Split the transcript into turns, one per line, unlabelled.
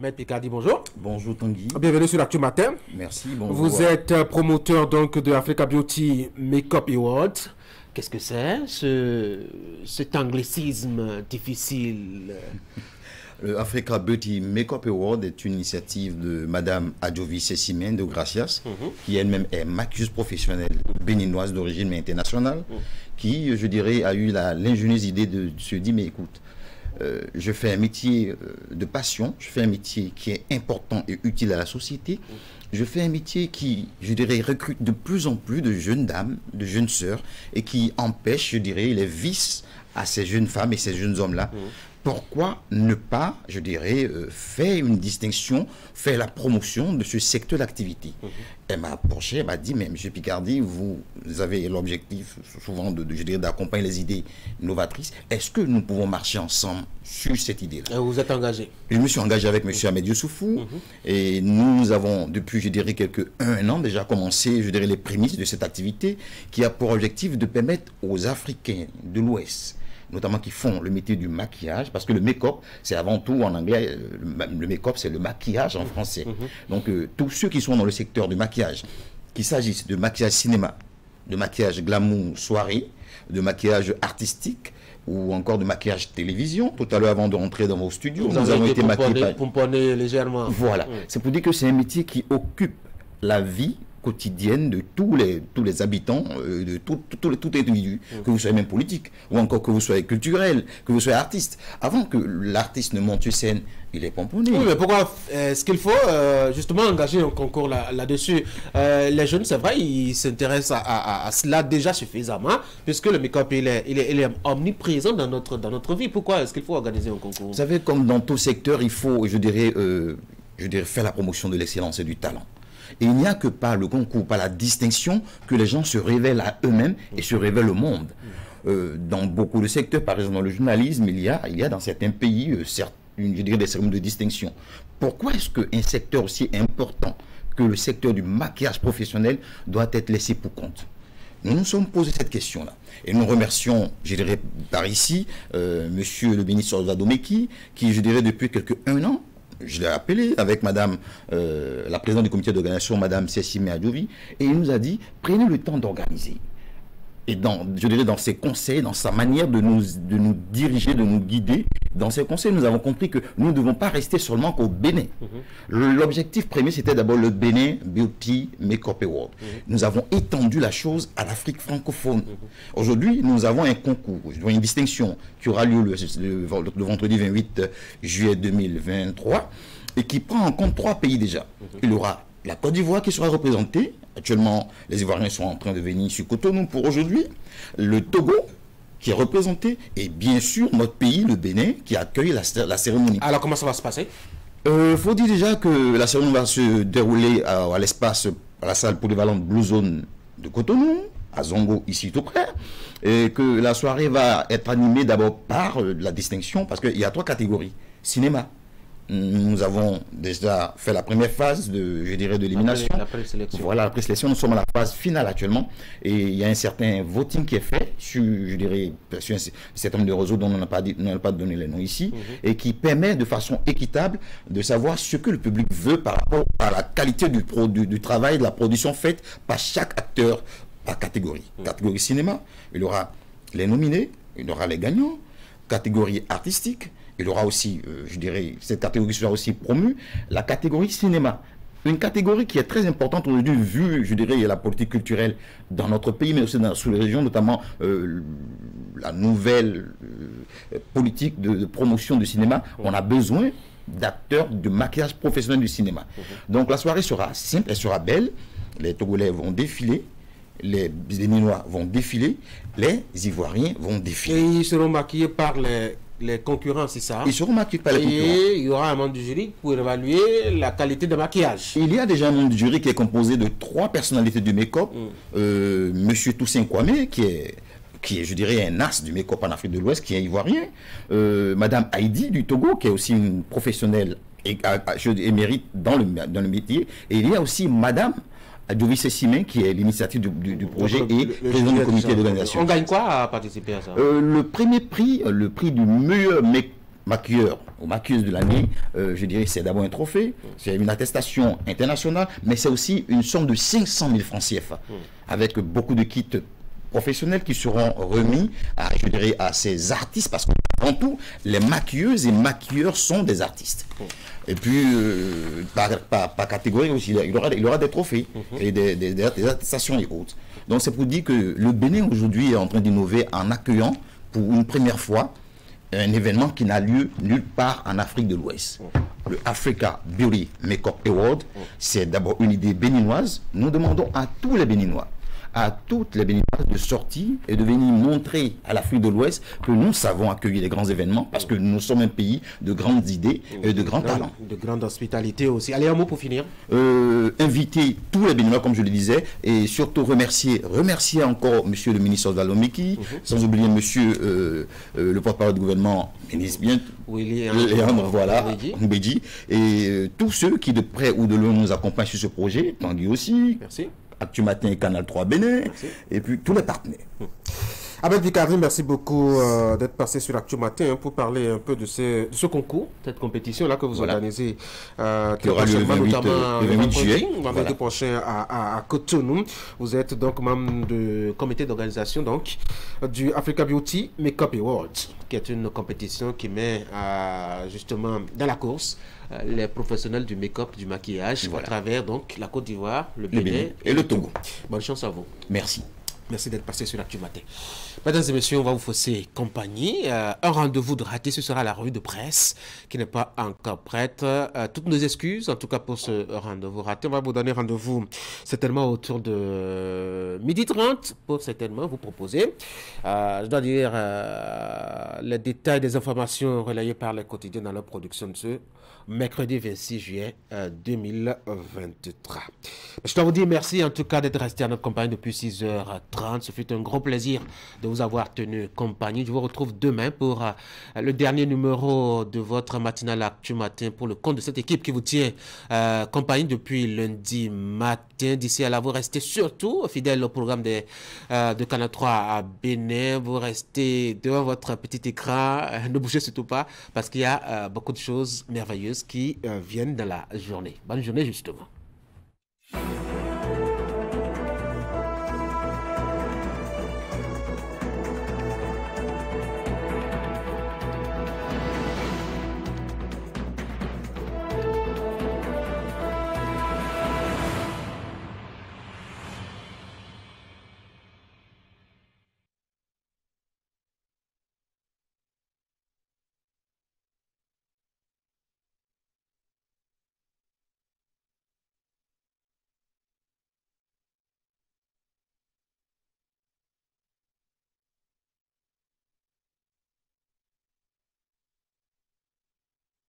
Ahmed Picardi, bonjour.
Bonjour Tanguy.
Bienvenue sur l'Actu Matin.
Merci, bonjour.
Vous êtes promoteur donc de Africa Beauty Makeup Award. Qu'est-ce que c'est cet anglicisme difficile?
Le Africa Beauty Makeup Award est une initiative de Madame Adjovi Sessimène de Gracias, qui elle-même est maquilleuse professionnelle béninoise d'origine mais internationale, qui, je dirais, a eu l'ingénieuse idée de se dire, mais écoute, je fais un métier de passion, je fais un métier qui est important et utile à la société, je fais un métier qui, je dirais, recrute de plus en plus de jeunes dames, de jeunes sœurs, et qui empêche, je dirais, les vices à ces jeunes femmes et ces jeunes hommes-là. Pourquoi ne pas, je dirais, faire une distinction, faire la promotion de ce secteur d'activité? Elle m'a approché, elle m'a dit, mais M. Picardi, vous avez l'objectif souvent je dirais, d'accompagner les idées novatrices. Est-ce que nous pouvons marcher ensemble sur cette idée-là?
Vous êtes engagé?
Je me suis engagé avec M. Ahmed Youssoufou et nous avons, depuis, je dirais, un an déjà commencé, je dirais, les prémices de cette activité qui a pour objectif de permettre aux Africains de l'Ouest, notamment qui font le métier du maquillage, parce que le make-up, c'est avant tout en anglais, le make-up, c'est le maquillage en français. Donc, tous ceux qui sont dans le secteur du maquillage, qu'il s'agisse de maquillage cinéma, de maquillage glamour soirée, de maquillage artistique, ou encore de maquillage télévision. Tout à l'heure, avant de rentrer dans vos studios, nous avons été maquillés
pomponné légèrement.
Voilà. C'est pour dire que c'est un métier qui occupe la vie quotidienne de tous les habitants, de tout individu, que vous soyez même politique, ou encore que vous soyez culturel, que vous soyez artiste. Avant que l'artiste ne monte sur scène, il est pomponné.
Oui, mais pourquoi est-ce qu'il faut justement engager un concours là-dessus? Les jeunes, c'est vrai, ils s'intéressent à cela déjà suffisamment, puisque le make-up, il est omniprésent dans notre vie. Pourquoi est-ce qu'il faut organiser un concours?
Vous savez, comme dans tout secteur, il faut, je dirais, faire la promotion de l'excellence et du talent. Et il n'y a que par le concours, par la distinction, que les gens se révèlent à eux-mêmes et se révèlent au monde. Dans beaucoup de secteurs, par exemple dans le journalisme, il y a dans certains pays, je dirais, des cérémonies de distinction. Pourquoi est-ce qu'un secteur aussi important que le secteur du maquillage professionnel doit être laissé pour compte? Nous nous sommes posé cette question-là. Et nous remercions, je dirais, par ici, monsieur le ministre Oswaldo Meki, qui, je dirais, depuis un an, je l'ai appelé avec madame, la présidente du comité d'organisation, madame Sessimène Adjovi, et il nous a dit, prenez le temps d'organiser. Et je dirais, dans ses conseils, dans sa manière de nous diriger, de nous guider, dans ses conseils, nous avons compris que nous ne devons pas rester seulement qu'au Bénin. L'objectif premier, c'était d'abord le Bénin Beauty Makeup Award. Nous avons étendu la chose à l'Afrique francophone. Aujourd'hui, nous avons un concours, une distinction qui aura lieu le vendredi 28 juillet 2023 et qui prend en compte 3 pays déjà. Il y aura la Côte d'Ivoire qui sera représentée. Actuellement, les Ivoiriens sont en train de venir sur Cotonou pour aujourd'hui. Le Togo qui est représenté. Et bien sûr, notre pays, le Bénin, qui accueille la cérémonie.
Alors, comment ça va se passer?
Faut dire déjà que la cérémonie va se dérouler à l'espace, à la salle polyvalente Blue Zone de Cotonou, à Zongo, ici tout près. Et que la soirée va être animée d'abord par la distinction, parce qu'il y a 3 catégories. Cinéma. Nous avons déjà fait la première phase de l'élimination.
La présélection.
Voilà, la présélection. Nous sommes à la phase finale actuellement. Et il y a un certain voting qui est fait sur, sur un certain nombre de réseaux dont on n'a pas donné les noms ici, et qui permet de façon équitable de savoir ce que le public veut par rapport à la qualité du travail, de la production faite par chaque acteur par catégorie. Catégorie cinéma, il y aura les nominés, il y aura les gagnants. Catégorie artistique, il y aura aussi, je dirais, cette catégorie sera aussi promue, la catégorie cinéma. Une catégorie qui est très importante aujourd'hui, vu, je dirais, la politique culturelle dans notre pays, mais aussi dans la sous-région, notamment la nouvelle politique de promotion du cinéma. On a besoin d'acteurs de maquillage professionnel du cinéma. Donc la soirée sera simple, elle sera belle, les Togolais vont défiler, les Béninois vont défiler, les Ivoiriens vont défiler.
Et ils seront maquillés par les concurrents, c'est ça?
Ils seront maquillés par les concurrents.
Et il y aura un membre du jury pour évaluer la qualité de maquillage.
Il y a déjà un membre du jury qui est composé de 3 personnalités du make-up. Monsieur Toussaint Kwame, qui est, je dirais, un as du make-up en Afrique de l'Ouest, qui est ivoirien. Madame Heidi du Togo, qui est aussi une professionnelle émérite dans le métier. Et il y a aussi madame Adjovi Sessimène, qui est l'initiative du projet et président du comité d'organisation.
On gagne quoi à participer à ça?
Le premier prix, le prix du meilleur maquilleur ou maquilleuse de l'année, je dirais c'est d'abord un trophée, c'est une attestation internationale, mais c'est aussi une somme de 500 000 francs CFA, avec beaucoup de kits professionnels qui seront remis à, je dirais, à ces artistes, parce que avant tout, les maquilleuses et maquilleurs sont des artistes. Et puis, par catégorie aussi, il y aura des trophées et des attestations et autres. Donc c'est pour dire que le Bénin aujourd'hui est en train d'innover en accueillant pour une première fois un événement qui n'a lieu nulle part en Afrique de l'Ouest. Le Africa Beauty Makeup Award, c'est d'abord une idée béninoise. Nous demandons à tous les Béninois, à toutes les Béninoises de sortir et de venir montrer à l'Afrique de l'Ouest que nous savons accueillir les grands événements parce que nous sommes un pays de grandes idées et de grands talents.
De grande hospitalité aussi. Allez, un mot pour finir.
Inviter tous les Béninois, comme je le disais, et surtout remercier encore Monsieur le ministre Osvaldo Miki, sans oublier Monsieur le porte-parole du gouvernement, ministre bien, Léandre, voilà, Mbedji, et tous ceux qui de près ou de loin nous accompagnent sur ce projet, Tanguy aussi.
Merci.
Actu Matin et Canal 3 Bénin, et puis tous les partenaires.
Abel Vicari, merci beaucoup d'être passé sur Actu Matin pour parler un peu de ce concours, cette compétition-là que vous organisez
qui aura lieu le 28 juillet.
Vendredi prochain à Cotonou. Vous êtes donc membre du comité d'organisation du Africa Beauty Makeup Award, qui est une compétition qui met justement dans la course les professionnels du make-up, du maquillage, à travers donc la Côte d'Ivoire, le Bénin
et le Togo.
Bonne chance à vous.
Merci.
Merci d'être passé sur l'Actu Matin. Mesdames et messieurs, on va vous fausser compagnie. Un rendez-vous de raté, ce sera la revue de presse qui n'est pas encore prête. Toutes nos excuses, en tout cas pour ce rendez-vous raté. On va vous donner rendez-vous certainement autour de 12h30 pour certainement vous proposer. Je dois dire les détails des informations relayées par les quotidiens dans leur production de ce mercredi 26 juillet 2023. Je dois vous dire merci en tout cas d'être resté à notre compagnie depuis 6h30. Ce fut un gros plaisir de vous avoir tenu compagnie. Je vous retrouve demain pour le dernier numéro de votre matinale Actu Matin pour le compte de cette équipe qui vous tient compagnie depuis lundi matin. D'ici à là, vous restez surtout fidèle au programme de Canal 3 à Bénin. Vous restez devant votre petit écran. Ne bougez surtout pas parce qu'il y a beaucoup de choses merveilleuses qui viennent dans la journée. Bonne journée justement.